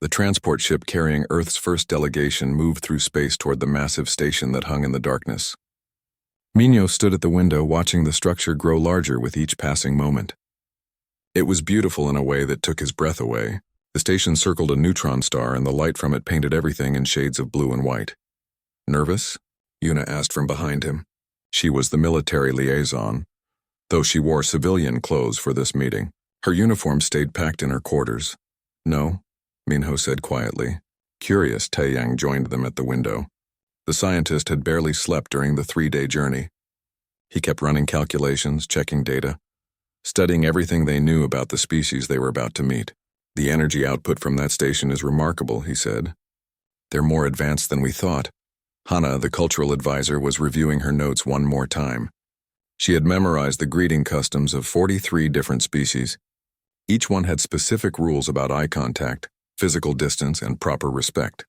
The transport ship carrying Earth's first delegation moved through space toward the massive station that hung in the darkness. Minho stood at the window watching the structure grow larger with each passing moment. It was beautiful in a way that took his breath away. The station circled a neutron star and the light from it painted everything in shades of blue and white. Nervous? Yuna asked from behind him. She was the military liaison, though she wore civilian clothes for this meeting. Her uniform stayed packed in her quarters. No, Minho said quietly. Curious, Taeyang joined them at the window. The scientist had barely slept during the 3-day journey. He kept running calculations, checking data, studying everything they knew about the species they were about to meet. The energy output from that station is remarkable, he said. They're more advanced than we thought. Hana, the cultural advisor, was reviewing her notes one more time. She had memorized the greeting customs of 43 different species. Each one had specific rules about eye contact, physical distance, and proper respect.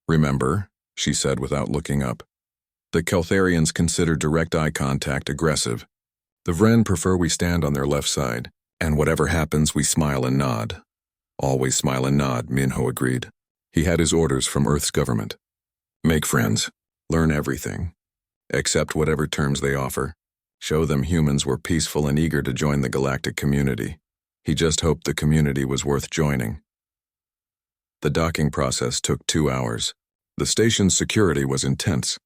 Remember, she said without looking up, the Keltharians consider direct eye contact aggressive. The Vren prefer we stand on their left side, and whatever happens we smile and nod. Always smile and nod, Minho agreed. He had his orders from Earth's government. Make friends, learn everything, accept whatever terms they offer, show them humans were peaceful and eager to join the galactic community. He just hoped the community was worth joining. The docking process took 2 hours. The station's security was intense.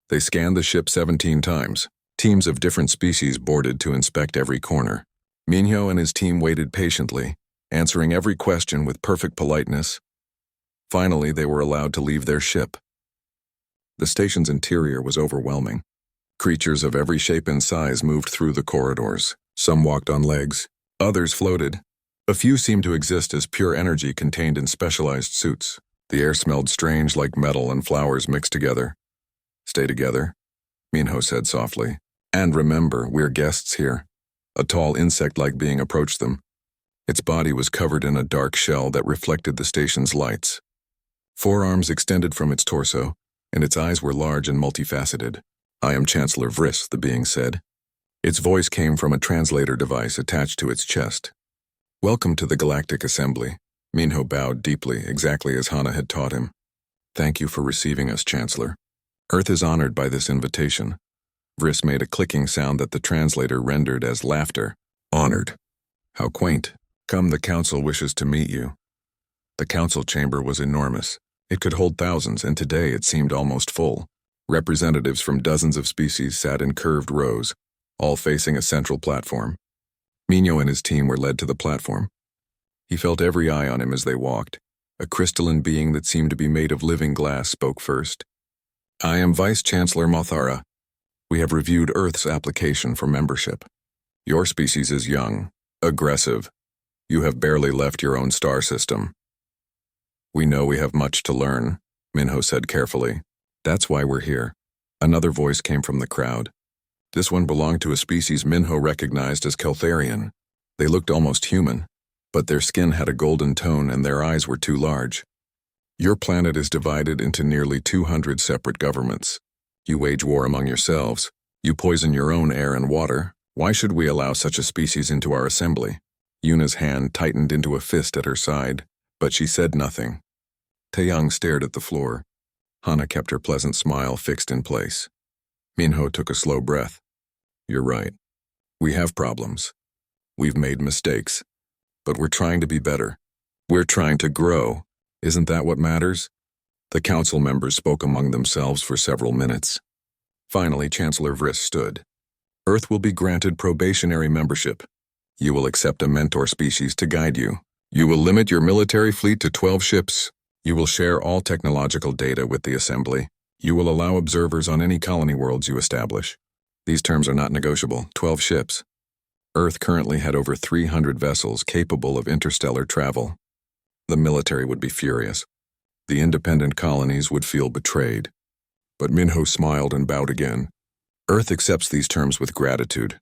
They scanned the ship 17 times. Teams of different species boarded to inspect every corner. Minho and his team waited patiently, answering every question with perfect politeness. Finally, they were allowed to leave their ship. The station's interior was overwhelming. Creatures of every shape and size moved through the corridors. Some walked on legs, others floated. A few seemed to exist as pure energy contained in specialized suits. The air smelled strange, like metal and flowers mixed together. Stay together, Minho said softly. And remember, we're guests here. A tall insect-like being approached them. Its body was covered in a dark shell that reflected the station's lights. 4 arms extended from its torso, and its eyes were large and multifaceted. I am Chancellor Vriss, the being said. Its voice came from a translator device attached to its chest. Welcome to the Galactic Assembly. Minho bowed deeply, exactly as Hana had taught him. Thank you for receiving us, Chancellor. Earth is honored by this invitation. Vriss made a clicking sound that the translator rendered as laughter. Honored. How quaint. Come, the council wishes to meet you. The council chamber was enormous. It could hold thousands, and today it seemed almost full. Representatives from dozens of species sat in curved rows, all facing a central platform. Minho and his team were led to the platform. He felt every eye on him as they walked. A crystalline being that seemed to be made of living glass spoke first. I am Vice-Chancellor Mothara. We have reviewed Earth's application for membership. Your species is young, aggressive. You have barely left your own star system. We know we have much to learn, Minho said carefully. That's why we're here. Another voice came from the crowd. This one belonged to a species Minho recognized as Keltharian. They looked almost human, but their skin had a golden tone and their eyes were too large. Your planet is divided into nearly 200 separate governments. You wage war among yourselves. You poison your own air and water. Why should we allow such a species into our assembly? Yuna's hand tightened into a fist at her side, but she said nothing. Taeyang stared at the floor. Hana kept her pleasant smile fixed in place. Minho took a slow breath. You're right. We have problems. We've made mistakes. But we're trying to be better. We're trying to grow. Isn't that what matters? The council members spoke among themselves for several minutes. Finally, Chancellor Vriss stood. Earth will be granted probationary membership. You will accept a mentor species to guide you. You will limit your military fleet to 12 ships. You will share all technological data with the Assembly. You will allow observers on any colony worlds you establish. These terms are not negotiable. 12 ships. Earth currently had over 300 vessels capable of interstellar travel. The military would be furious. The independent colonies would feel betrayed. But Minho smiled and bowed again. Earth accepts these terms with gratitude.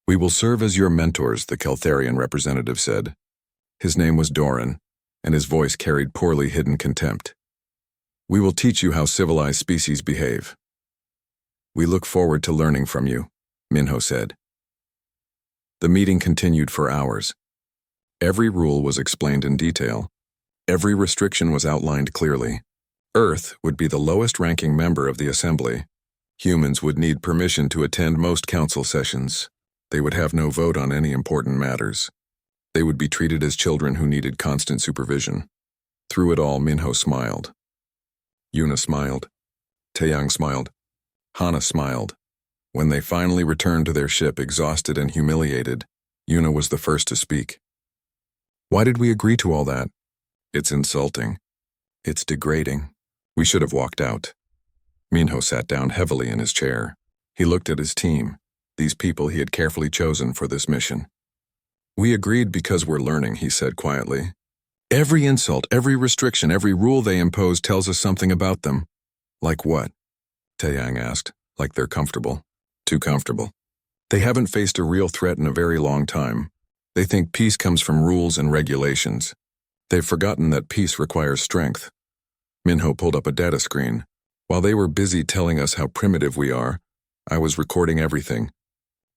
We will serve as your mentors, the Keltharian representative said. His name was Doran, and his voice carried poorly hidden contempt. We will teach you how civilized species behave. We look forward to learning from you, Minho said. The meeting continued for hours. Every rule was explained in detail. Every restriction was outlined clearly. Earth would be the lowest-ranking member of the assembly. Humans would need permission to attend most council sessions. They would have no vote on any important matters. They would be treated as children who needed constant supervision. Through it all, Minho smiled. Yuna smiled. Taeyang smiled. Hana smiled. When they finally returned to their ship, exhausted and humiliated, Yuna was the first to speak. Why did we agree to all that? It's insulting. It's degrading. We should have walked out. Minho sat down heavily in his chair. He looked at his team, these people he had carefully chosen for this mission. We agreed because we're learning, he said quietly. Every insult, every restriction, every rule they impose tells us something about them. Like what? Taeyang asked. Like they're comfortable. Too comfortable. They haven't faced a real threat in a very long time. They think peace comes from rules and regulations. They've forgotten that peace requires strength. Minho pulled up a data screen. While they were busy telling us how primitive we are, I was recording everything.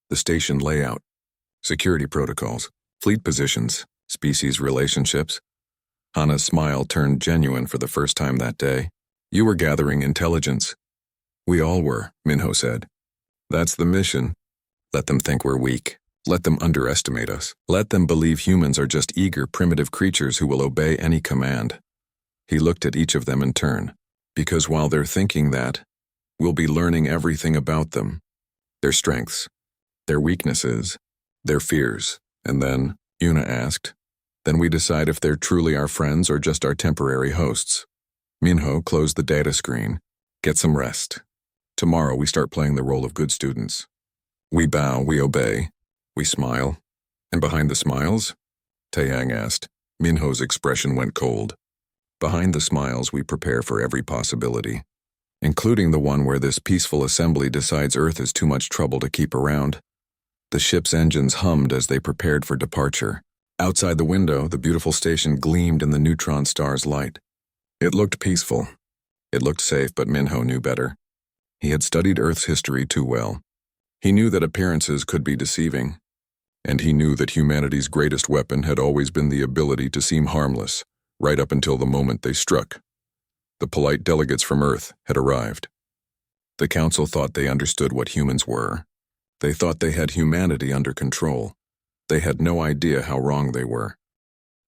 The station layout, security protocols, fleet positions, species relationships. Hana's smile turned genuine for the first time that day. You were gathering intelligence. We all were, Minho said. That's the mission. Let them think we're weak. Let them underestimate us. Let them believe humans are just eager, primitive creatures who will obey any command. He looked at each of them in turn. Because while they're thinking that, we'll be learning everything about them. Their strengths, their weaknesses, their fears. And then, Yuna asked, then we decide if they're truly our friends or just our temporary hosts. Minho closed the data screen. Get some rest. Tomorrow we start playing the role of good students. We bow, we obey, we smile. And behind the smiles? Taeyang asked. Minho's expression went cold. Behind the smiles we prepare for every possibility, including the one where this peaceful assembly decides Earth is too much trouble to keep around. The ship's engines hummed as they prepared for departure. Outside the window, the beautiful station gleamed in the neutron star's light. It looked peaceful. It looked safe, but Minho knew better. He had studied Earth's history too well. He knew that appearances could be deceiving, and he knew that humanity's greatest weapon had always been the ability to seem harmless, right up until the moment they struck. The polite delegates from Earth had arrived. The council thought they understood what humans were. They thought they had humanity under control. They had no idea how wrong they were.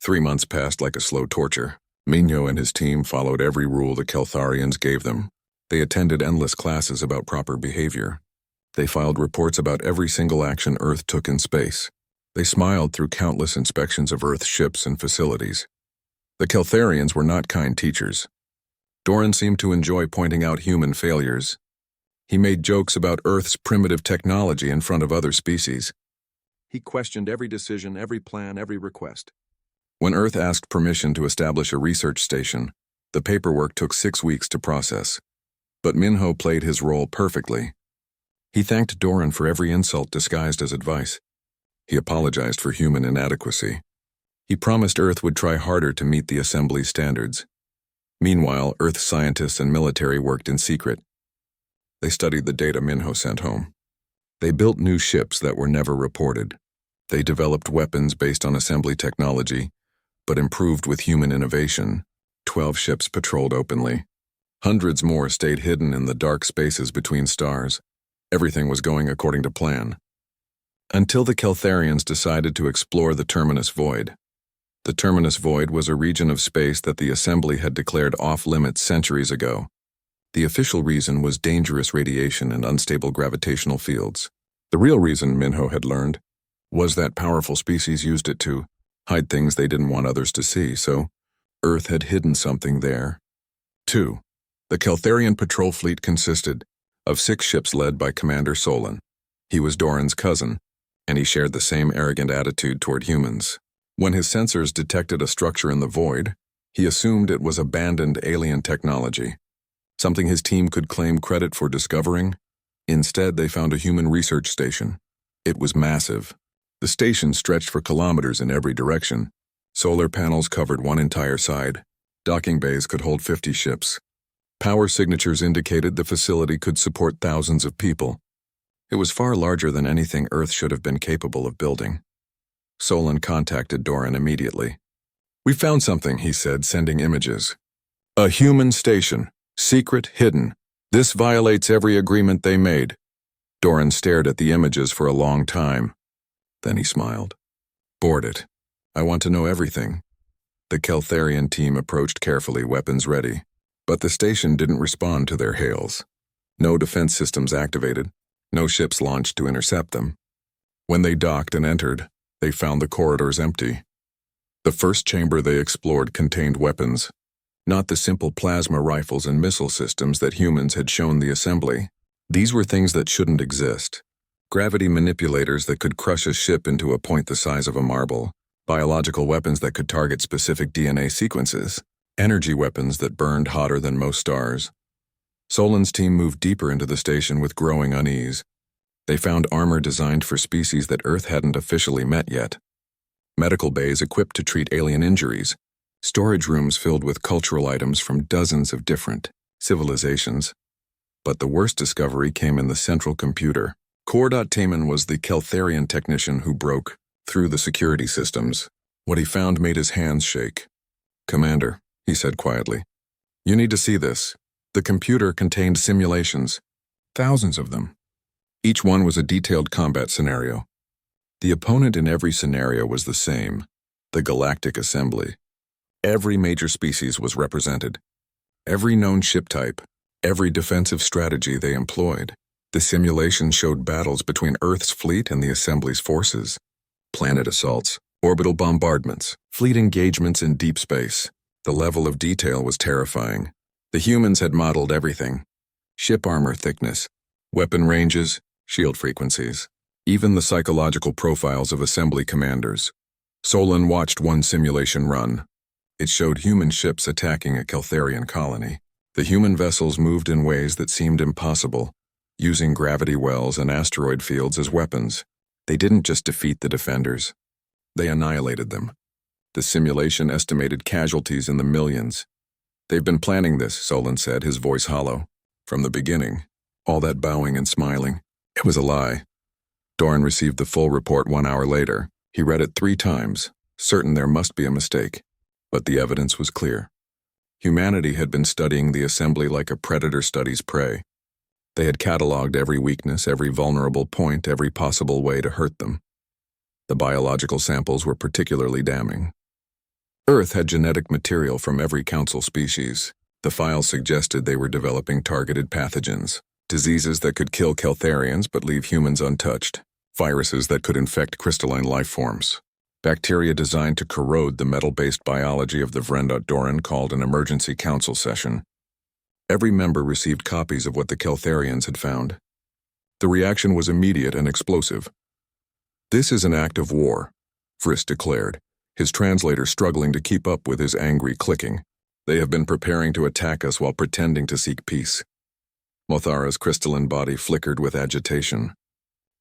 3 months passed like a slow torture. Minho and his team followed every rule the Keltharians gave them. They attended endless classes about proper behavior. They filed reports about every single action Earth took in space. They smiled through countless inspections of Earth's ships and facilities. The Keltharians were not kind teachers. Doran seemed to enjoy pointing out human failures. He made jokes about Earth's primitive technology in front of other species. He questioned every decision, every plan, every request. When Earth asked permission to establish a research station, the paperwork took 6 weeks to process. But Minho played his role perfectly. He thanked Doran for every insult disguised as advice. He apologized for human inadequacy. He promised Earth would try harder to meet the assembly's standards. Meanwhile, Earth scientists and military worked in secret. They studied the data Minho sent home. They built new ships that were never reported. They developed weapons based on assembly technology, but improved with human innovation. 12 ships patrolled openly. Hundreds more stayed hidden in the dark spaces between stars. Everything was going according to plan. Until the Keltharians decided to explore the Terminus Void. The Terminus Void was a region of space that the Assembly had declared off-limits centuries ago. The official reason was dangerous radiation and unstable gravitational fields. The real reason, Minho had learned, was that powerful species used it to hide things they didn't want others to see, so Earth had hidden something there. 2. The Keltharian patrol fleet consisted of 6 ships led by Commander Solon. He was Doran's cousin, and he shared the same arrogant attitude toward humans. When his sensors detected a structure in the void, he assumed it was abandoned alien technology, something his team could claim credit for discovering. Instead, they found a human research station. It was massive. The station stretched for kilometers in every direction. Solar panels covered one entire side. Docking bays could hold 50 ships. Power signatures indicated the facility could support thousands of people. It was far larger than anything Earth should have been capable of building. Solon contacted Doran immediately. We found something, he said, sending images. A human station. Secret, hidden. This violates every agreement they made. Doran stared at the images for a long time. Then he smiled. Board it. I want to know everything. The Keltharian team approached carefully, weapons ready. But the station didn't respond to their hails. No defense systems activated. No ships launched to intercept them. When they docked and entered, they found the corridors empty. The first chamber they explored contained weapons. Not the simple plasma rifles and missile systems that humans had shown the assembly. These were things that shouldn't exist. Gravity manipulators that could crush a ship into a point the size of a marble. Biological weapons that could target specific DNA sequences. Energy weapons that burned hotter than most stars. Solon's team moved deeper into the station with growing unease. They found armor designed for species that Earth hadn't officially met yet. Medical bays equipped to treat alien injuries. Storage rooms filled with cultural items from dozens of different civilizations. But the worst discovery came in the central computer. Taman was the Keltharian technician who broke through the security systems. What he found made his hands shake. Commander, he said quietly, you need to see this. The computer contained simulations. Thousands of them. Each one was a detailed combat scenario. The opponent in every scenario was the same, the Galactic Assembly. Every major species was represented. Every known ship type, every defensive strategy they employed. The simulation showed battles between Earth's fleet and the Assembly's forces. Planet assaults, orbital bombardments, fleet engagements in deep space. The level of detail was terrifying. The humans had modeled everything. Ship armor thickness, weapon ranges, shield frequencies, even the psychological profiles of assembly commanders. Solon watched one simulation run. It showed human ships attacking a Keltharian colony. The human vessels moved in ways that seemed impossible, using gravity wells and asteroid fields as weapons. They didn't just defeat the defenders. They annihilated them. The simulation estimated casualties in the millions. They've been planning this, Solon said, his voice hollow. From the beginning. All that bowing and smiling. It was a lie. Doran received the full report 1 hour later. He read it 3 times, certain there must be a mistake. But the evidence was clear. Humanity had been studying the assembly like a predator studies prey. They had cataloged every weakness, every vulnerable point, every possible way to hurt them. The biological samples were particularly damning. Earth had genetic material from every council species. The files suggested they were developing targeted pathogens, diseases that could kill Keltharians but leave humans untouched, viruses that could infect crystalline life forms, bacteria designed to corrode the metal-based biology of the Vrendot. Doran called an emergency council session. Every member received copies of what the Keltharians had found. The reaction was immediate and explosive. This is an act of war, Frisk declared, his translator struggling to keep up with his angry clicking. They have been preparing to attack us while pretending to seek peace. Mothara's crystalline body flickered with agitation.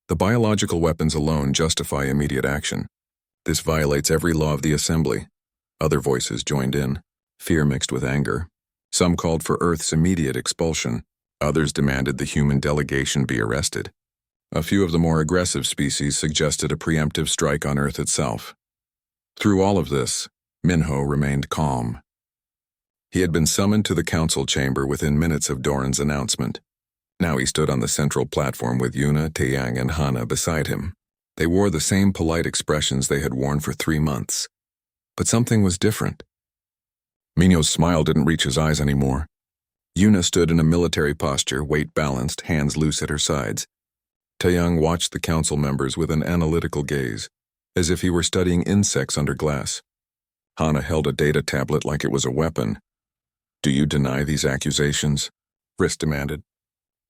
The biological weapons alone justify immediate action. This violates every law of the assembly. Other voices joined in, fear mixed with anger. Some called for Earth's immediate expulsion. Others demanded the human delegation be arrested. A few of the more aggressive species suggested a preemptive strike on Earth itself. Through all of this, Minho remained calm. He had been summoned to the council chamber within minutes of Doran's announcement. Now he stood on the central platform with Yuna, Taeyang, and Hana beside him. They wore the same polite expressions they had worn for 3 months. But something was different. Minho's smile didn't reach his eyes anymore. Yuna stood in a military posture, weight balanced, hands loose at her sides. Taeyang watched the council members with an analytical gaze, as if he were studying insects under glass. Hana held a data tablet like it was a weapon. Do you deny these accusations? Frisk demanded.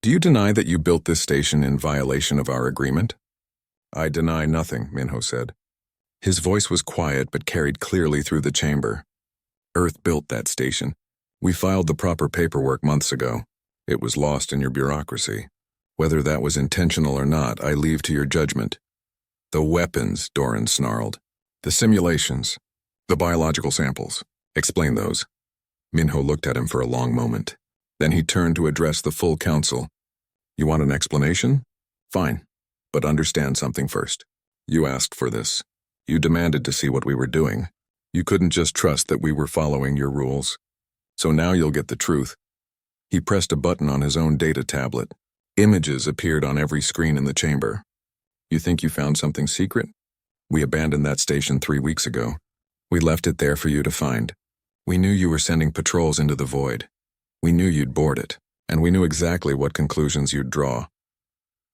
Do you deny that you built this station in violation of our agreement? I deny nothing, Minho said. His voice was quiet but carried clearly through the chamber. Earth built that station. We filed the proper paperwork months ago. It was lost in your bureaucracy. Whether that was intentional or not, I leave to your judgment. The weapons, Doran snarled. The simulations. The biological samples. Explain those. Minho looked at him for a long moment. Then he turned to address the full council. You want an explanation? Fine. But understand something first. You asked for this. You demanded to see what we were doing. You couldn't just trust that we were following your rules. So now you'll get the truth. He pressed a button on his own data tablet. Images appeared on every screen in the chamber. You think you found something secret? We abandoned that station 3 weeks ago. We left it there for you to find. We knew you were sending patrols into the void. We knew you'd board it, and we knew exactly what conclusions you'd draw.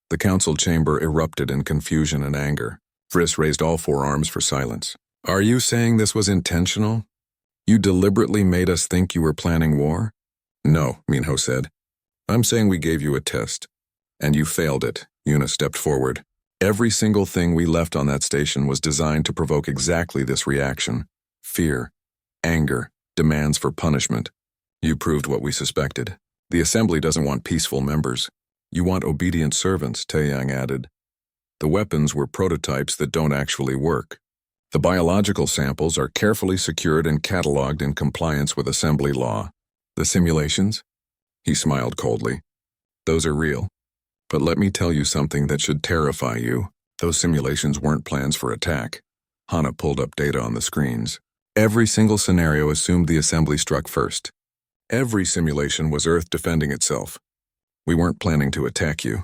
The council chamber erupted in confusion and anger. Vriss raised all 4 arms for silence. Are you saying this was intentional? You deliberately made us think you were planning war? No, Minho said. I'm saying we gave you a test. And you failed it, Yuna stepped forward. Every single thing we left on that station was designed to provoke exactly this reaction. Fear, anger, demands for punishment. You proved what we suspected. The assembly doesn't want peaceful members. You want obedient servants, Taeyang added. The weapons were prototypes that don't actually work. The biological samples are carefully secured and cataloged in compliance with assembly law. The simulations? He smiled coldly. Those are real. But let me tell you something that should terrify you. Those simulations weren't plans for attack. Hana pulled up data on the screens. Every single scenario assumed the assembly struck first. Every simulation was Earth defending itself. We weren't planning to attack you.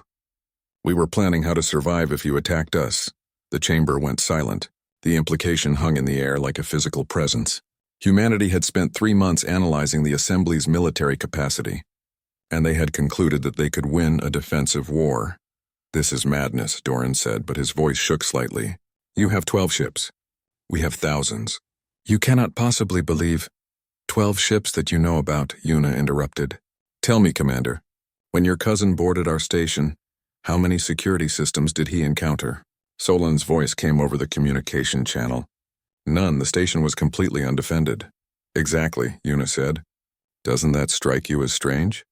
We were planning how to survive if you attacked us. The chamber went silent. The implication hung in the air like a physical presence. Humanity had spent 3 months analyzing the assembly's military capacity, and they had concluded that they could win a defensive war. This is madness, Doran said, but his voice shook slightly. You have 12 ships. We have thousands. You cannot possibly believe 12 ships that you know about, Yuna interrupted. Tell me, Commander, when your cousin boarded our station, how many security systems did he encounter? Solan's voice came over the communication channel. None, the station was completely undefended. Exactly, Yuna said. Doesn't that strike you as strange?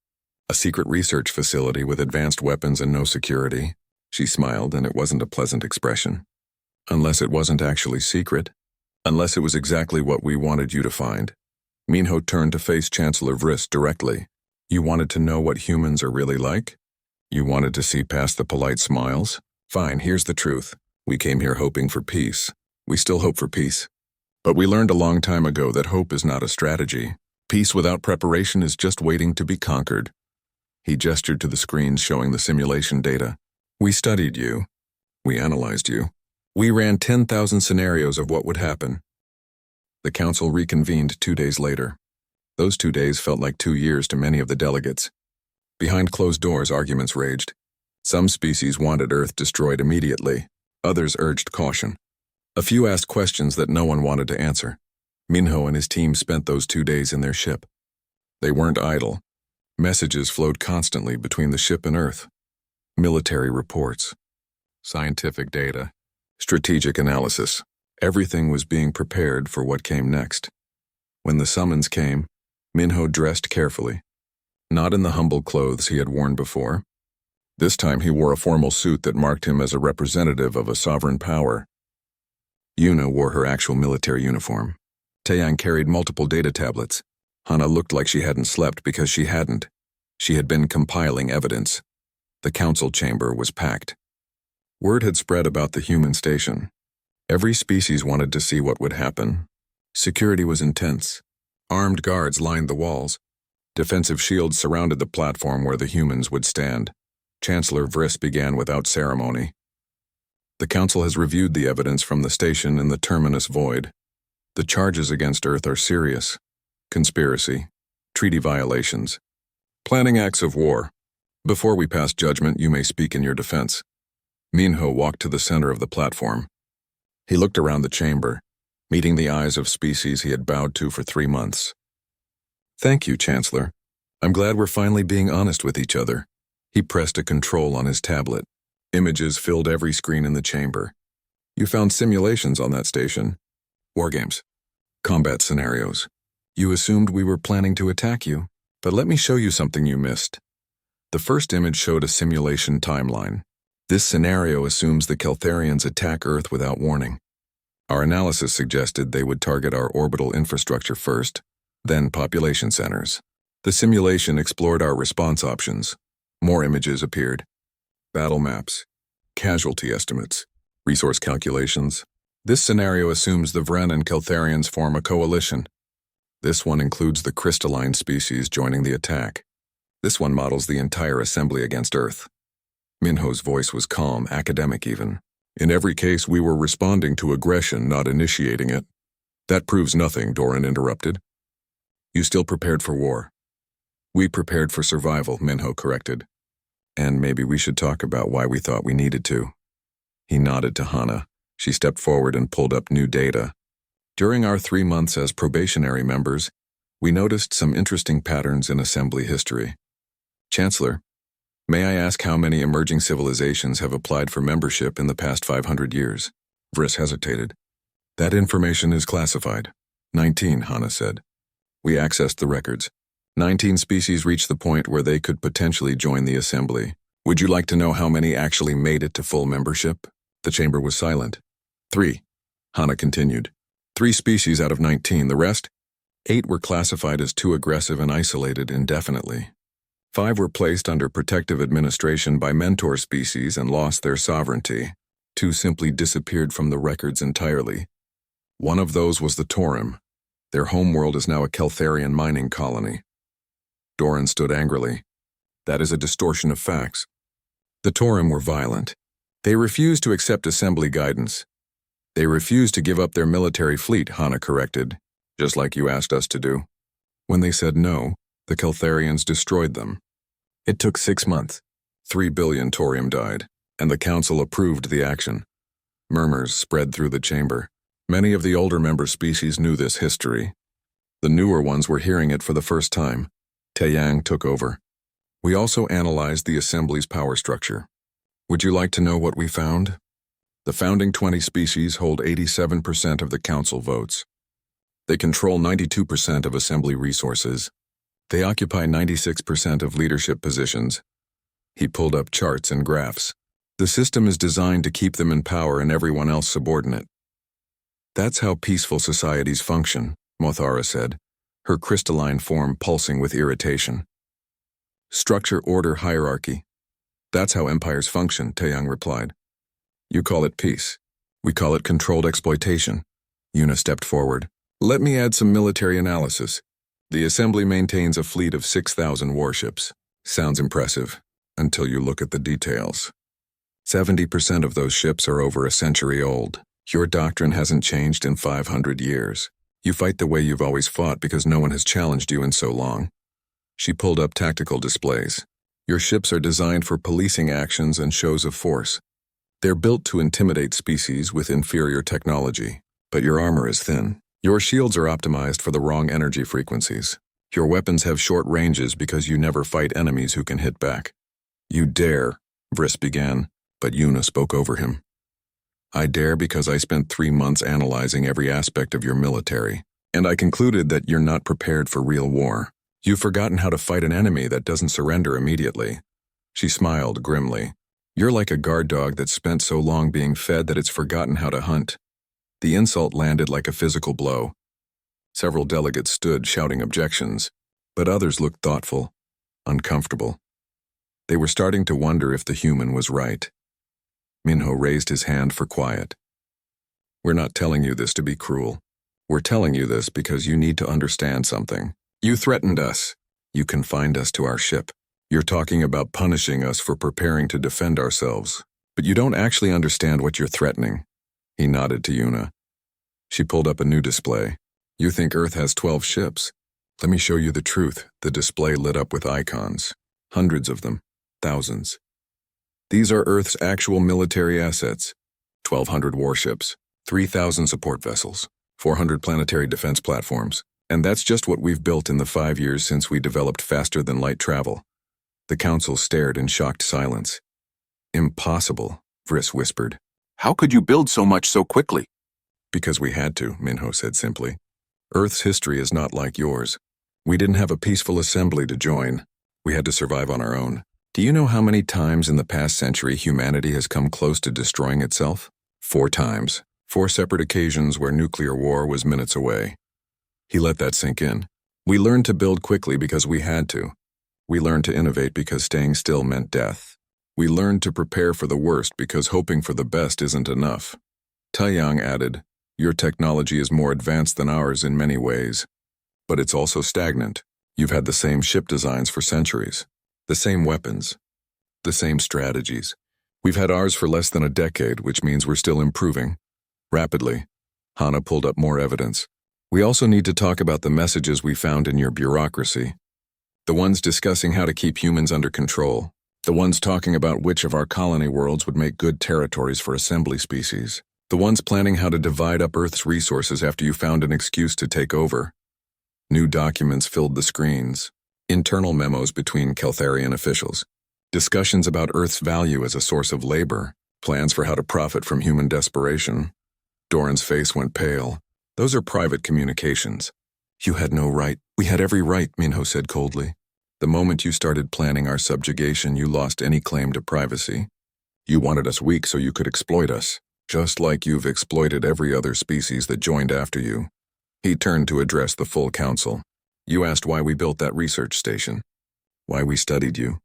A secret research facility with advanced weapons and no security. She smiled, and it wasn't a pleasant expression. Unless it wasn't actually secret. Unless it was exactly what we wanted you to find. Minho turned to face Chancellor Vriss directly. You wanted to know what humans are really like? You wanted to see past the polite smiles? Fine, here's the truth. We came here hoping for peace. We still hope for peace. But we learned a long time ago that hope is not a strategy. Peace without preparation is just waiting to be conquered. He gestured to the screens showing the simulation data. We studied you. We analyzed you. We ran 10,000 scenarios of what would happen. The council reconvened 2 days later. Those 2 days felt like 2 years to many of the delegates. Behind closed doors, arguments raged. Some species wanted Earth destroyed immediately. Others urged caution. A few asked questions that no one wanted to answer. Minho and his team spent those 2 days in their ship. They weren't idle. Messages flowed constantly between the ship and Earth. Military reports, scientific data, strategic analysis. Everything was being prepared for what came next. When the summons came, Minho dressed carefully. Not in the humble clothes he had worn before. This time he wore a formal suit that marked him as a representative of a sovereign power. Yuna wore her actual military uniform. Taeyang carried multiple data tablets. Hana looked like she hadn't slept because she hadn't. She had been compiling evidence. The council chamber was packed. Word had spread about the human station. Every species wanted to see what would happen. Security was intense. Armed guards lined the walls. Defensive shields surrounded the platform where the humans would stand. Chancellor Vriss began without ceremony. The council has reviewed the evidence from the station in the terminus void. The charges against Earth are serious. Conspiracy, treaty violations, planning acts of war. Before we pass judgment, you may speak in your defense. Minho walked to the center of the platform. He looked around the chamber, meeting the eyes of species he had bowed to for 3 months. Thank you, Chancellor. I'm glad we're finally being honest with each other. He pressed a control on his tablet. Images filled every screen in the chamber. You found simulations on that station. Wargames. Combat scenarios. You assumed we were planning to attack you, but let me show you something you missed. The first image showed a simulation timeline. This scenario assumes the Keltharians attack Earth without warning. Our analysis suggested they would target our orbital infrastructure first, then population centers. The simulation explored our response options. More images appeared. Battle maps, casualty estimates, resource calculations. This scenario assumes the Vren and Keltharians form a coalition. This one includes the crystalline species joining the attack. This one models the entire assembly against Earth. Minho's voice was calm, academic even. In every case, we were responding to aggression, not initiating it. That proves nothing, Doran interrupted. You still prepared for war? We prepared for survival, Minho corrected. And maybe we should talk about why we thought we needed to. He nodded to Hana. She stepped forward and pulled up new data. During our 3 months as probationary members, we noticed some interesting patterns in assembly history. Chancellor, may I ask how many emerging civilizations have applied for membership in the past 500 years? Vriss hesitated. That information is classified. 19, Hana said. We accessed the records. 19 species reached the point where they could potentially join the assembly. Would you like to know how many actually made it to full membership? The chamber was silent. 3, Hana continued. 3 species out of 19, the rest? 8 were classified as too aggressive and isolated indefinitely. 5 were placed under protective administration by mentor species and lost their sovereignty. 2 simply disappeared from the records entirely. One of those was the Torim. Their homeworld is now a Keltharian mining colony. Doran stood angrily. That is a distortion of facts. The Torim were violent. They refused to accept assembly guidance. They refused to give up their military fleet, Hana corrected, just like you asked us to do. When they said no, the Keltharians destroyed them. It took 6 months. 3 billion Torium died, and the council approved the action. Murmurs spread through the chamber. Many of the older member species knew this history. The newer ones were hearing it for the first time. Taeyang took over. We also analyzed the assembly's power structure. Would you like to know what we found? The founding 20 species hold 87% of the council votes. They control 92% of assembly resources. They occupy 96% of leadership positions. He pulled up charts and graphs. The system is designed to keep them in power and everyone else subordinate. That's how peaceful societies function, Mothara said, her crystalline form pulsing with irritation. Structure, order, hierarchy. That's how empires function, Taeyang replied. You call it peace. We call it controlled exploitation. Yuna stepped forward. Let me add some military analysis. The assembly maintains a fleet of 6,000 warships. Sounds impressive, until you look at the details. 70% of those ships are over a century old. Your doctrine hasn't changed in 500 years. You fight the way you've always fought because no one has challenged you in so long. She pulled up tactical displays. Your ships are designed for policing actions and shows of force. They're built to intimidate species with inferior technology, but your armor is thin. Your shields are optimized for the wrong energy frequencies. Your weapons have short ranges because you never fight enemies who can hit back. You dare, Vriss began, but Yuna spoke over him. I dare because I spent 3 months analyzing every aspect of your military, and I concluded that you're not prepared for real war. You've forgotten how to fight an enemy that doesn't surrender immediately. She smiled grimly. You're like a guard dog that's spent so long being fed that it's forgotten how to hunt. The insult landed like a physical blow. Several delegates stood shouting objections, but others looked thoughtful, uncomfortable. They were starting to wonder if the human was right. Minho raised his hand for quiet. We're not telling you this to be cruel. We're telling you this because you need to understand something. You threatened us. You confined us to our ship. You're talking about punishing us for preparing to defend ourselves, but you don't actually understand what you're threatening. He nodded to Yuna. She pulled up a new display. You think Earth has 12 ships. Let me show you the truth. The display lit up with icons. Hundreds of them. Thousands. These are Earth's actual military assets. 1,200 warships, 3,000 support vessels, 400 planetary defense platforms. And that's just what we've built in the 5 years since we developed faster-than-light travel. The council stared in shocked silence. Impossible, Vriss whispered. How could you build so much so quickly? Because we had to, Minho said simply. Earth's history is not like yours. We didn't have a peaceful assembly to join. We had to survive on our own. Do you know how many times in the past century humanity has come close to destroying itself? 4 times. 4 separate occasions where nuclear war was minutes away. He let that sink in. We learned to build quickly because we had to. We learned to innovate because staying still meant death. We learned to prepare for the worst because hoping for the best isn't enough. Taiyang added, "Your technology is more advanced than ours in many ways, but it's also stagnant. You've had the same ship designs for centuries, the same weapons, the same strategies. We've had ours for less than a decade, which means we're still improving. Rapidly." Hana pulled up more evidence. "We also need to talk about the messages we found in your bureaucracy. The ones discussing how to keep humans under control. The ones talking about which of our colony worlds would make good territories for assembly species. The ones planning how to divide up Earth's resources after you found an excuse to take over." New documents filled the screens. Internal memos between Keltharian officials. Discussions about Earth's value as a source of labor. Plans for how to profit from human desperation. Doran's face went pale. "Those are private communications." "You had no right." "We had every right," Minho said coldly. "The moment you started planning our subjugation, you lost any claim to privacy. You wanted us weak so you could exploit us, just like you've exploited every other species that joined after you." He turned to address the full council. "You asked why we built that research station. Why we studied you.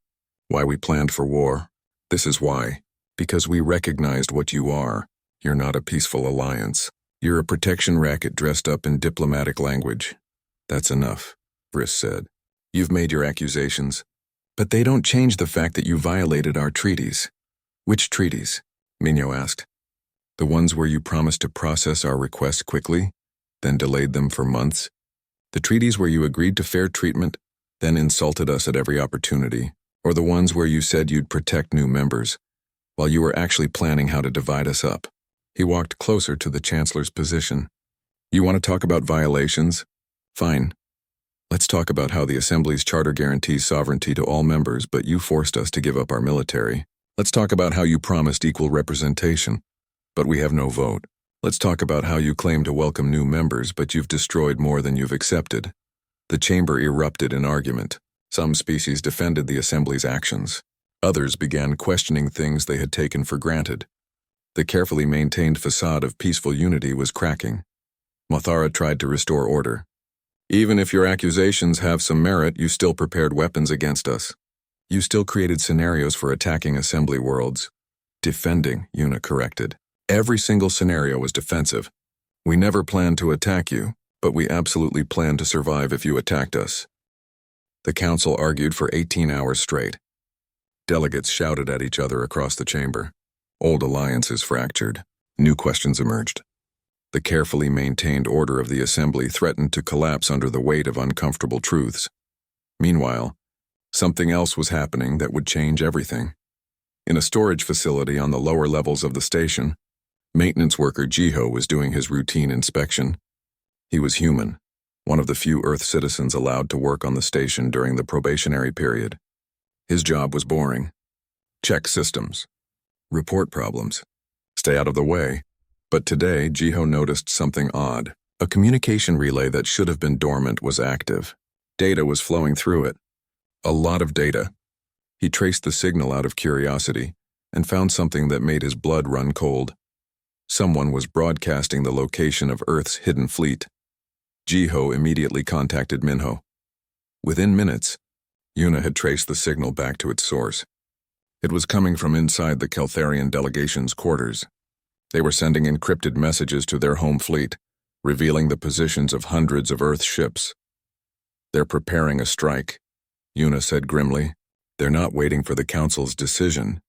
Why we planned for war. This is why. Because we recognized what you are. You're not a peaceful alliance. You're a protection racket dressed up in diplomatic language." "That's enough," Briss said. "You've made your accusations, but they don't change the fact that you violated our treaties." "Which treaties?" Minho asked. "The ones where you promised to process our requests quickly, then delayed them for months. The treaties where you agreed to fair treatment, then insulted us at every opportunity. Or the ones where you said you'd protect new members, while you were actually planning how to divide us up." He walked closer to the Chancellor's position. "You want to talk about violations? Fine. Let's talk about how the Assembly's charter guarantees sovereignty to all members, but you forced us to give up our military. Let's talk about how you promised equal representation, but we have no vote. Let's talk about how you claim to welcome new members, but you've destroyed more than you've accepted." The chamber erupted in argument. Some species defended the Assembly's actions. Others began questioning things they had taken for granted. The carefully maintained facade of peaceful unity was cracking. Mothara tried to restore order. "Even if your accusations have some merit, you still prepared weapons against us. You still created scenarios for attacking Assembly worlds." "Defending," Yuna corrected. "Every single scenario was defensive. We never planned to attack you, but we absolutely planned to survive if you attacked us." The council argued for 18 hours straight. Delegates shouted at each other across the chamber. Old alliances fractured. New questions emerged. The carefully maintained order of the Assembly threatened to collapse under the weight of uncomfortable truths. Meanwhile, something else was happening that would change everything. In a storage facility on the lower levels of the station, maintenance worker Jiho was doing his routine inspection. He was human, one of the few Earth citizens allowed to work on the station during the probationary period. His job was boring. Check systems. Report problems. Stay out of the way. But today, Jiho noticed something odd. A communication relay that should have been dormant was active. Data was flowing through it. A lot of data. He traced the signal out of curiosity and found something that made his blood run cold. Someone was broadcasting the location of Earth's hidden fleet. Jiho immediately contacted Minho. Within minutes, Yuna had traced the signal back to its source. It was coming from inside the Keltharian delegation's quarters. They were sending encrypted messages to their home fleet, revealing the positions of hundreds of Earth ships. "They're preparing a strike," Yuna said grimly. "They're not waiting for the Council's decision.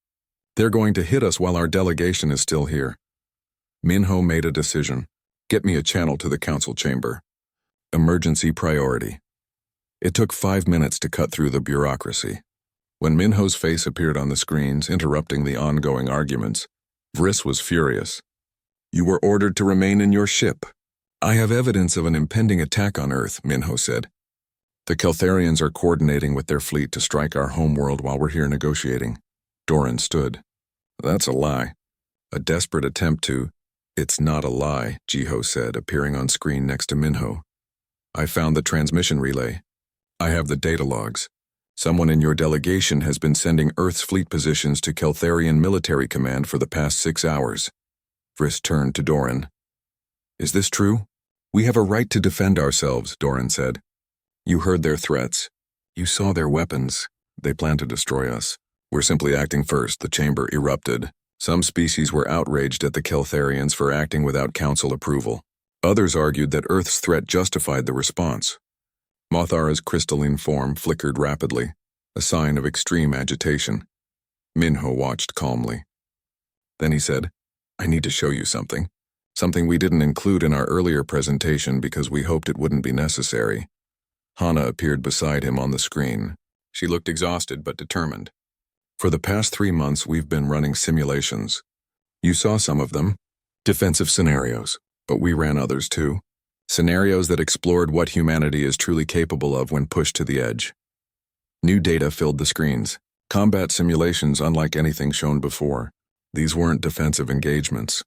They're going to hit us while our delegation is still here." Minho made a decision. "Get me a channel to the Council chamber. Emergency priority." It took 5 minutes to cut through the bureaucracy. When Minho's face appeared on the screens, interrupting the ongoing arguments, Vriss was furious. "You were ordered to remain in your ship." "I have evidence of an impending attack on Earth," Minho said. "The Keltharians are coordinating with their fleet to strike our homeworld while we're here negotiating." Doran stood. "That's a lie. A desperate attempt to—" "It's not a lie," Jiho said, appearing on screen next to Minho. "I found the transmission relay. I have the data logs. Someone in your delegation has been sending Earth's fleet positions to Keltharian Military Command for the past 6 hours. Vriss turned to Doran. "Is this true?" "We have a right to defend ourselves," Doran said. "You heard their threats. You saw their weapons. They plan to destroy us. We're simply acting first," the chamber erupted. Some species were outraged at the Keltharians for acting without council approval. Others argued that Earth's threat justified the response. Mothara's crystalline form flickered rapidly, a sign of extreme agitation. Minho watched calmly. Then he said, "I need to show you something. Something we didn't include in our earlier presentation because we hoped it wouldn't be necessary." Hana appeared beside him on the screen. She looked exhausted but determined. "For the past 3 months, we've been running simulations. You saw some of them. Defensive scenarios, but we ran others too. Scenarios that explored what humanity is truly capable of when pushed to the edge." New data filled the screens. Combat simulations unlike anything shown before. These weren't defensive engagements.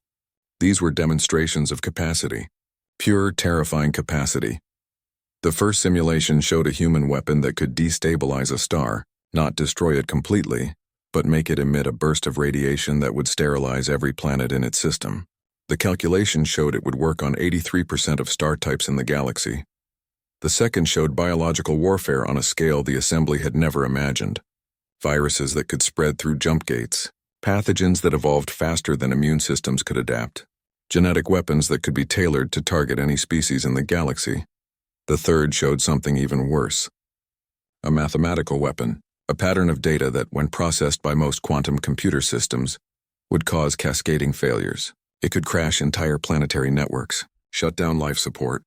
These were demonstrations of capacity. Pure, terrifying capacity. The first simulation showed a human weapon that could destabilize a star, not destroy it completely, but make it emit a burst of radiation that would sterilize every planet in its system. The calculation showed it would work on 83% of star types in the galaxy. The second showed biological warfare on a scale the assembly had never imagined. Viruses that could spread through jump gates, pathogens that evolved faster than immune systems could adapt, genetic weapons that could be tailored to target any species in the galaxy. The third showed something even worse. A mathematical weapon, a pattern of data that, when processed by most quantum computer systems, would cause cascading failures. It could crash entire planetary networks, shut down life support,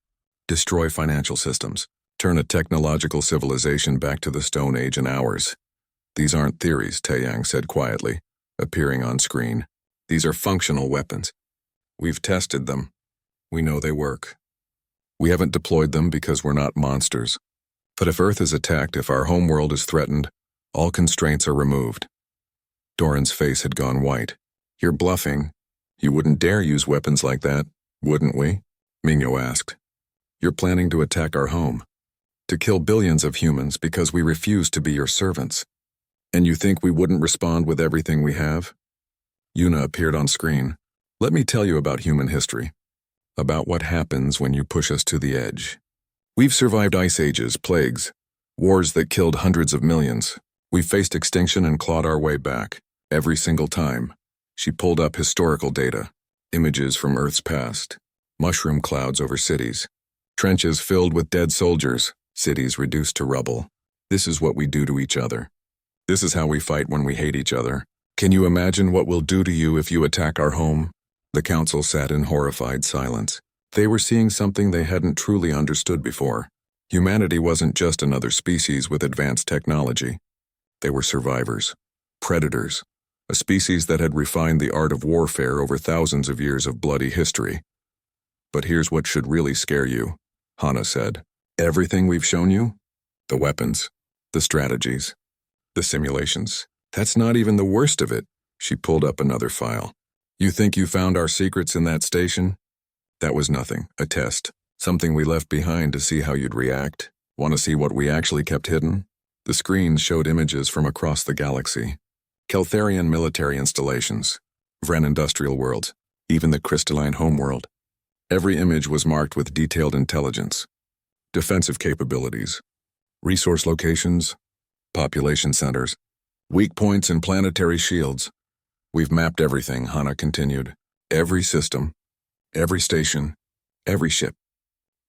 destroy financial systems, turn a technological civilization back to the Stone Age in hours. "These aren't theories," Taeyang said quietly, appearing on screen. "These are functional weapons. We've tested them. We know they work. We haven't deployed them because we're not monsters. But if Earth is attacked, if our homeworld is threatened, all constraints are removed." Doran's face had gone white. "You're bluffing. You wouldn't dare use weapons like that, wouldn't we?" Mingo asked. "You're planning to attack our home, to kill billions of humans because we refuse to be your servants. And you think we wouldn't respond with everything we have?" Yuna appeared on screen. "Let me tell you about human history, about what happens when you push us to the edge. We've survived ice ages, plagues, wars that killed hundreds of millions. We've faced extinction and clawed our way back, every single time." She pulled up historical data, images from Earth's past, mushroom clouds over cities, trenches filled with dead soldiers, cities reduced to rubble. "This is what we do to each other. This is how we fight when we hate each other. Can you imagine what we'll do to you if you attack our home?" The council sat in horrified silence. They were seeing something they hadn't truly understood before. Humanity wasn't just another species with advanced technology. They were survivors, predators, a species that had refined the art of warfare over thousands of years of bloody history. "But here's what should really scare you," Hana said. "Everything we've shown you? The weapons, the strategies, the simulations. That's not even the worst of it." She pulled up another file. "You think you found our secrets in that station? That was nothing, a test. Something we left behind to see how you'd react. Want to see what we actually kept hidden?" The screens showed images from across the galaxy. Keltharian military installations, Vren industrial worlds, even the crystalline homeworld. Every image was marked with detailed intelligence, defensive capabilities, resource locations, population centers, weak points and planetary shields. "We've mapped everything," Hana continued. "Every system, every station, every ship.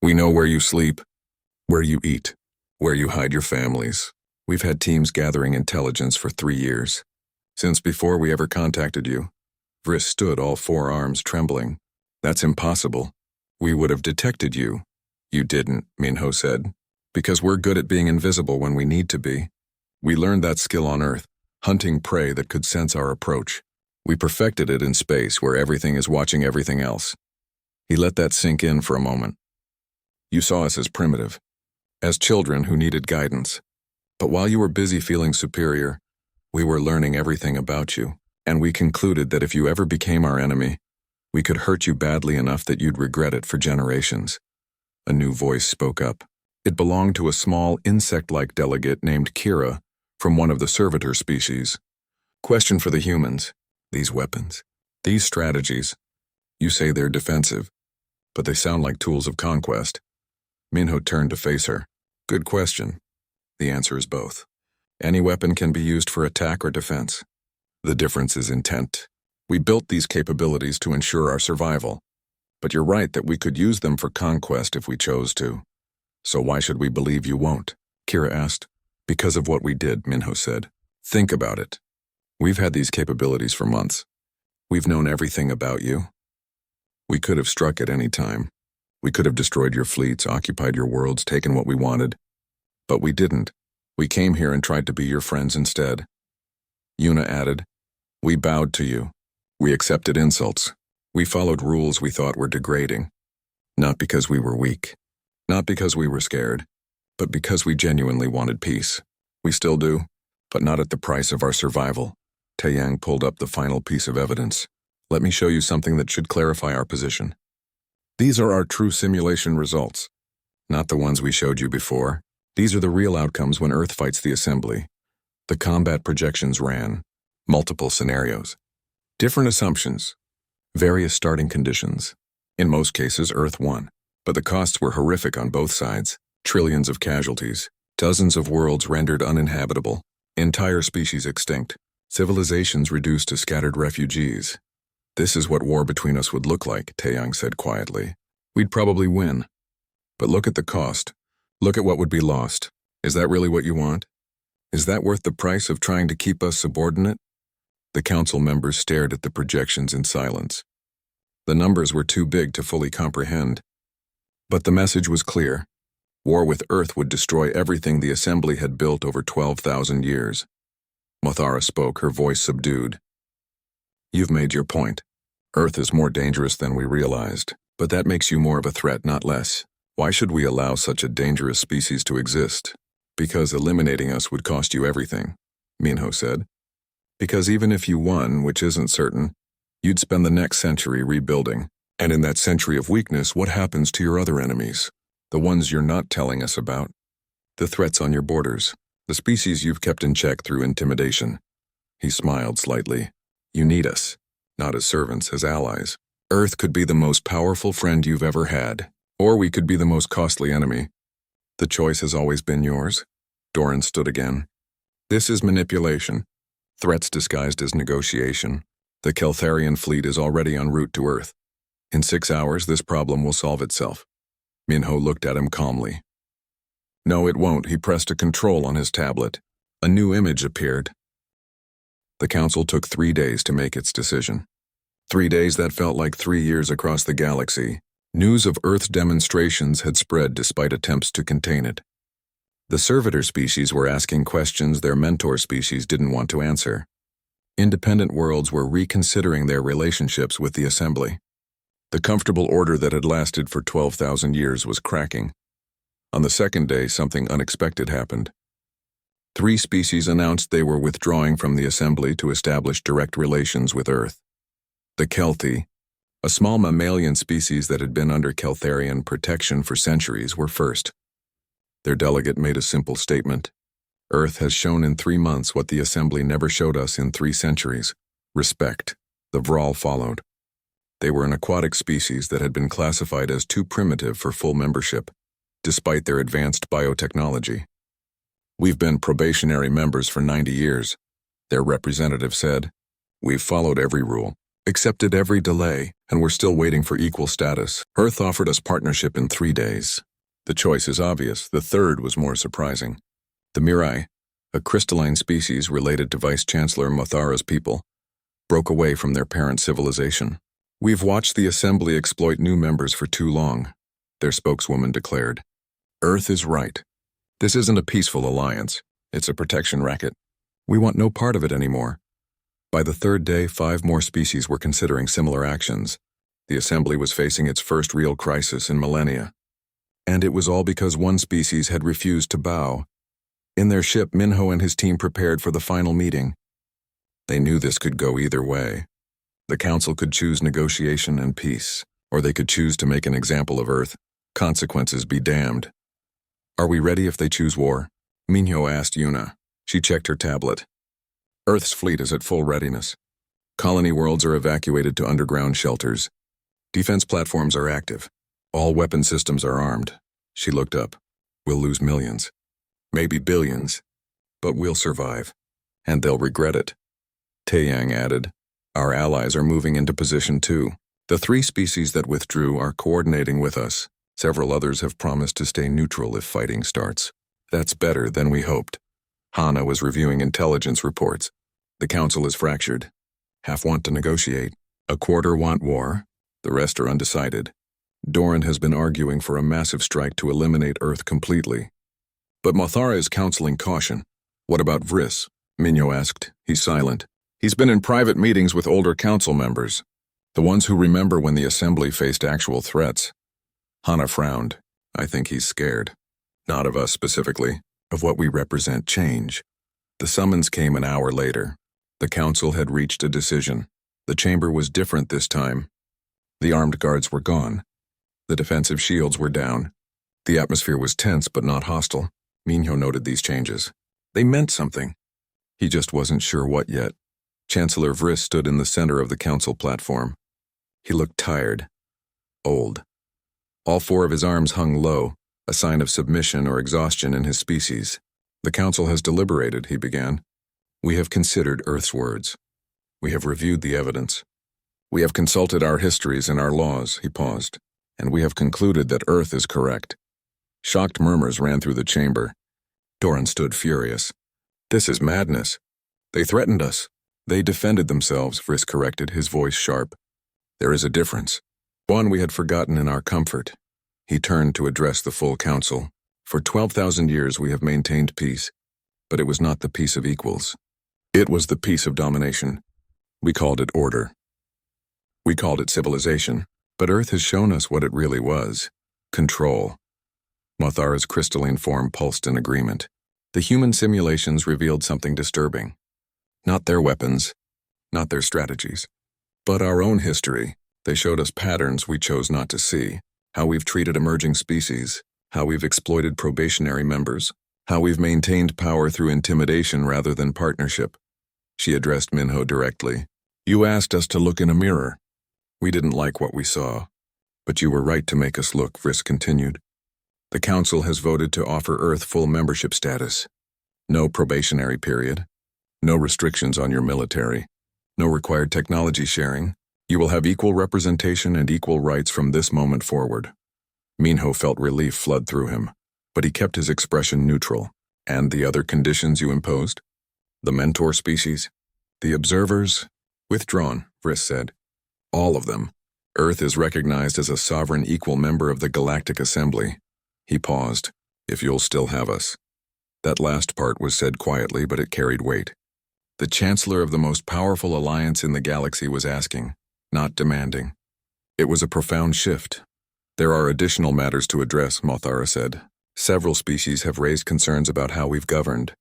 We know where you sleep, where you eat, where you hide your families. We've had teams gathering intelligence for 3 years. Since before we ever contacted you." Vriss stood, all 4 arms trembling. "That's impossible. We would have detected you." "You didn't," Minho said, "because we're good at being invisible when we need to be. We learned that skill on Earth, hunting prey that could sense our approach. We perfected it in space where everything is watching everything else." He let that sink in for a moment. "You saw us as primitive, as children who needed guidance. But while you were busy feeling superior, we were learning everything about you, and we concluded that if you ever became our enemy, we could hurt you badly enough that you'd regret it for generations." A new voice spoke up. It belonged to a small, insect-like delegate named Kira from one of the servitor species. "Question for the humans. These weapons, these strategies, you say they're defensive, but they sound like tools of conquest." Minho turned to face her. "Good question. The answer is both. Any weapon can be used for attack or defense. The difference is intent. We built these capabilities to ensure our survival. But you're right that we could use them for conquest if we chose to. So why should we believe you won't? Kira asked. Because of what we did, Minho said. Think about it. We've had these capabilities for months. We've known everything about you. We could have struck at any time. We could have destroyed your fleets, occupied your worlds, taken what we wanted. But we didn't. We came here and tried to be your friends instead. Yuna added, We bowed to you. We accepted insults. We followed rules we thought were degrading. Not because we were weak. Not because we were scared. But because we genuinely wanted peace. We still do, but not at the price of our survival. Taeyang pulled up the final piece of evidence. Let me show you something that should clarify our position. These are our true simulation results. Not the ones we showed you before. These are the real outcomes when Earth fights the Assembly. The combat projections ran. Multiple scenarios. Different assumptions. Various starting conditions. In most cases, Earth won. But the costs were horrific on both sides. Trillions of casualties. Dozens of worlds rendered uninhabitable. Entire species extinct. Civilizations reduced to scattered refugees. This is what war between us would look like, Taeyang said quietly. We'd probably win. But look at the cost. Look at what would be lost. Is that really what you want? Is that worth the price of trying to keep us subordinate? The council members stared at the projections in silence. The numbers were too big to fully comprehend. But the message was clear. War with Earth would destroy everything the Assembly had built over 12,000 years. Mothara spoke, her voice subdued. You've made your point. Earth is more dangerous than we realized, but that makes you more of a threat, not less. Why should we allow such a dangerous species to exist? Because eliminating us would cost you everything, Minho said. Because even if you won, which isn't certain, you'd spend the next century rebuilding. And in that century of weakness, what happens to your other enemies? The ones you're not telling us about? The threats on your borders, the species you've kept in check through intimidation. He smiled slightly. You need us, not as servants, as allies. Earth could be the most powerful friend you've ever had, or we could be the most costly enemy. The choice has always been yours. Doran stood again. This is manipulation. Threats disguised as negotiation. The Keltharian fleet is already en route to Earth. In 6 hours, this problem will solve itself. Minho looked at him calmly. No, it won't. He pressed a control on his tablet. A new image appeared. The council took 3 days to make its decision. 3 days that felt like 3 years across the galaxy. News of Earth's demonstrations had spread despite attempts to contain it. The servitor species were asking questions their mentor species didn't want to answer. Independent worlds were reconsidering their relationships with the Assembly. The comfortable order that had lasted for 12,000 years was cracking. On the second day, something unexpected happened. 3 species announced they were withdrawing from the Assembly to establish direct relations with Earth. The Kelthi, a small mammalian species that had been under Keltharian protection for centuries, were first. Their delegate made a simple statement. Earth has shown in 3 months what the Assembly never showed us in 3 centuries. Respect. The Vral followed. They were an aquatic species that had been classified as too primitive for full membership, despite their advanced biotechnology. We've been probationary members for 90 years, their representative said. We've followed every rule, accepted every delay, and we're still waiting for equal status. Earth offered us partnership in 3 days. The choice is obvious. The third was more surprising. The Mirai, a crystalline species related to Vice Chancellor Mothara's people, broke away from their parent civilization. We've watched the Assembly exploit new members for too long, their spokeswoman declared. Earth is right. This isn't a peaceful alliance. It's a protection racket. We want no part of it anymore. By the 3rd day, 5 more species were considering similar actions. The Assembly was facing its first real crisis in millennia. And it was all because one species had refused to bow. In their ship, Minho and his team prepared for the final meeting. They knew this could go either way. The Council could choose negotiation and peace, or they could choose to make an example of Earth. Consequences be damned. Are we ready if they choose war? Minho asked Yuna. She checked her tablet. Earth's fleet is at full readiness. Colony worlds are evacuated to underground shelters. Defense platforms are active. All weapon systems are armed. She looked up. We'll lose millions. Maybe billions. But we'll survive. And they'll regret it. Taeyang added. Our allies are moving into position too. The 3 species that withdrew are coordinating with us. Several others have promised to stay neutral if fighting starts. That's better than we hoped. Hana was reviewing intelligence reports. The council is fractured. Half want to negotiate. A quarter want war. The rest are undecided. Doran has been arguing for a massive strike to eliminate Earth completely. But Mothara is counseling caution. What about Vriss? Minyo asked. He's silent. He's been in private meetings with older council members, the ones who remember when the assembly faced actual threats. Hana frowned. I think he's scared. Not of us specifically, of what we represent change. The summons came an hour later. The council had reached a decision. The chamber was different this time. The armed guards were gone. The defensive shields were down. The atmosphere was tense but not hostile. Minho noted these changes. They meant something. He just wasn't sure what yet. Chancellor Vriss stood in the center of the council platform. He looked tired, old. All 4 of his arms hung low, a sign of submission or exhaustion in his species. The council has deliberated, he began. We have considered Earth's words. We have reviewed the evidence. We have consulted our histories and our laws, he paused, and we have concluded that Earth is correct. Shocked murmurs ran through the chamber. Doran stood furious. This is madness. They threatened us. They defended themselves, Vriss corrected, his voice sharp. There is a difference. One we had forgotten in our comfort. He turned to address the full council. For 12,000 years we have maintained peace, but it was not the peace of equals. It was the peace of domination. We called it order. We called it civilization, but Earth has shown us what it really was. Control. Mothara's crystalline form pulsed in agreement. The human simulations revealed something disturbing. Not their weapons, not their strategies, but our own history. They showed us patterns we chose not to see, how we've treated emerging species, how we've exploited probationary members, how we've maintained power through intimidation rather than partnership. She addressed Minho directly. You asked us to look in a mirror. We didn't like what we saw, but you were right to make us look, Vriss continued. The council has voted to offer Earth full membership status. No probationary period. No restrictions on your military. No required technology sharing. You will have equal representation and equal rights from this moment forward. Minho felt relief flood through him, but he kept his expression neutral. And the other conditions you imposed? The mentor species? The observers? Withdrawn, Vriss said. All of them. Earth is recognized as a sovereign equal member of the Galactic Assembly. He paused. If you'll still have us. That last part was said quietly, but it carried weight. The chancellor of the most powerful alliance in the galaxy was asking, not demanding. It was a profound shift. There are additional matters to address, Mothara said. Several species have raised concerns about how we've governed.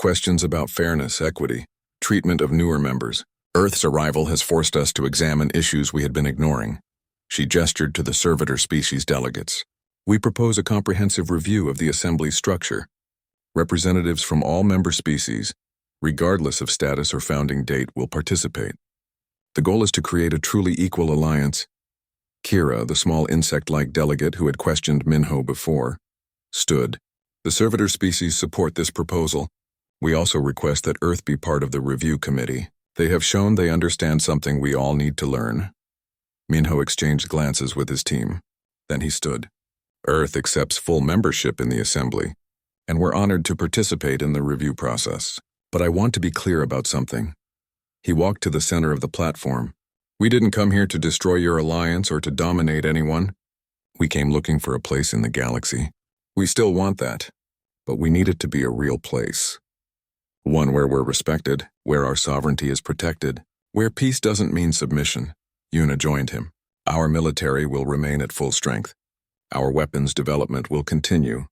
Questions about fairness, equity, treatment of newer members. Earth's arrival has forced us to examine issues we had been ignoring. She gestured to the servitor species delegates. We propose a comprehensive review of the assembly's structure. Representatives from all member species, regardless of status or founding date, will participate. The goal is to create a truly equal alliance. Kira, the small insect-like delegate who had questioned Minho before, stood. The servitor species support this proposal. We also request that Earth be part of the review committee. They have shown they understand something we all need to learn. Minho exchanged glances with his team. Then he stood. Earth accepts full membership in the assembly, and we're honored to participate in the review process. But I want to be clear about something. He walked to the center of the platform. We didn't come here to destroy your alliance or to dominate anyone. We came looking for a place in the galaxy. We still want that, but we need it to be a real place. One where we're respected, where our sovereignty is protected, where peace doesn't mean submission. Yuna joined him. Our military will remain at full strength. Our weapons development will continue.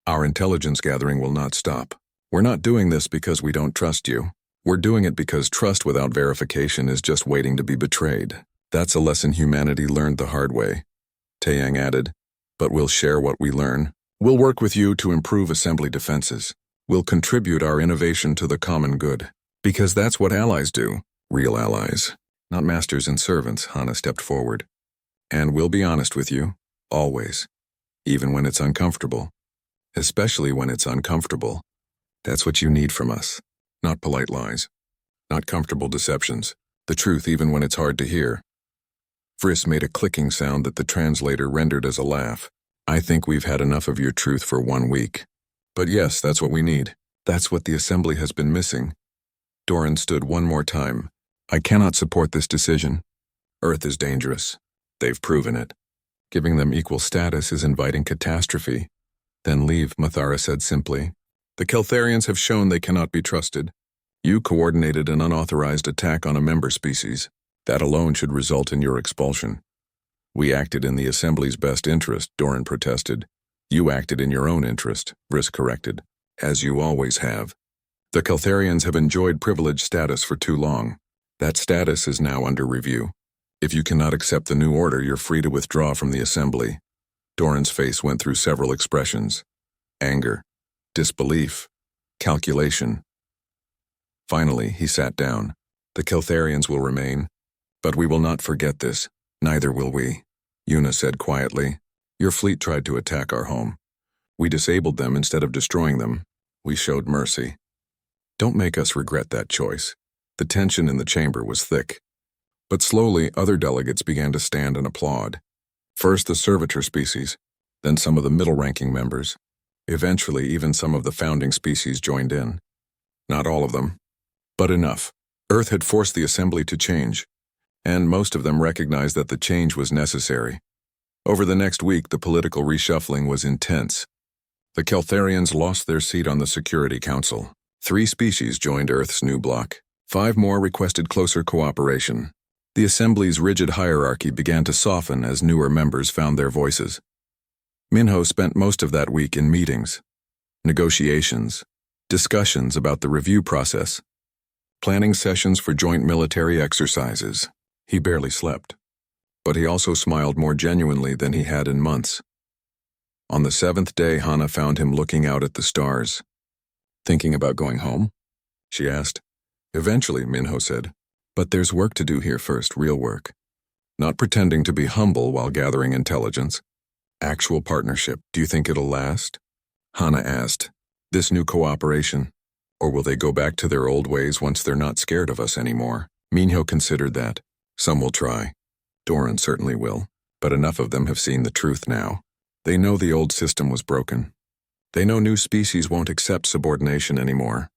Our intelligence gathering will not stop. We're not doing this because we don't trust you. We're doing it because trust without verification is just waiting to be betrayed. That's a lesson humanity learned the hard way. Taeyang added, but we'll share what we learn. We'll work with you to improve assembly defenses. We'll contribute our innovation to the common good. Because that's what allies do. Real allies. Not masters and servants, Hana stepped forward. And we'll be honest with you. Always. Even when it's uncomfortable. Especially when it's uncomfortable. That's what you need from us. Not polite lies. Not comfortable deceptions. The truth even when it's hard to hear. Friss made a clicking sound that the translator rendered as a laugh. I think we've had enough of your truth for 1 week. But yes, that's what we need. That's what the assembly has been missing. Doran stood one more time. I cannot support this decision. Earth is dangerous. They've proven it. Giving them equal status is inviting catastrophe. Then leave, Mathara said simply. The Keltharians have shown they cannot be trusted. You coordinated an unauthorized attack on a member species. That alone should result in your expulsion. We acted in the Assembly's best interest, Doran protested. You acted in your own interest, Briss corrected. As you always have. The Keltharians have enjoyed privileged status for too long. That status is now under review. If you cannot accept the new order, you're free to withdraw from the Assembly. Doran's face went through several expressions. Anger, disbelief, calculation. Finally, he sat down. The Keltharians will remain. But we will not forget this. Neither will we. Yuna said quietly. Your fleet tried to attack our home. We disabled them instead of destroying them. We showed mercy. Don't make us regret that choice. The tension in the chamber was thick. But slowly, other delegates began to stand and applaud. First the servitor species, then some of the middle-ranking members. Eventually, even some of the founding species joined in. Not all of them, but enough. Earth had forced the Assembly to change, and most of them recognized that the change was necessary. Over the next week, the political reshuffling was intense. The Keltharians lost their seat on the Security Council. 3 species joined Earth's new bloc. 5 more requested closer cooperation. The Assembly's rigid hierarchy began to soften as newer members found their voices. Minho spent most of that week in meetings, negotiations, discussions about the review process, planning sessions for joint military exercises. He barely slept, but he also smiled more genuinely than he had in months. On the 7th day, Hana found him looking out at the stars. Thinking about going home? She asked. Eventually, Minho said. But there's work to do here first, real work. Not pretending to be humble while gathering intelligence. Actual partnership. Do you think it'll last? Hana asked. This new cooperation? Or will they go back to their old ways once they're not scared of us anymore? Minho considered that. Some will try. Doran certainly will. But enough of them have seen the truth now. They know the old system was broken. They know new species won't accept subordination anymore.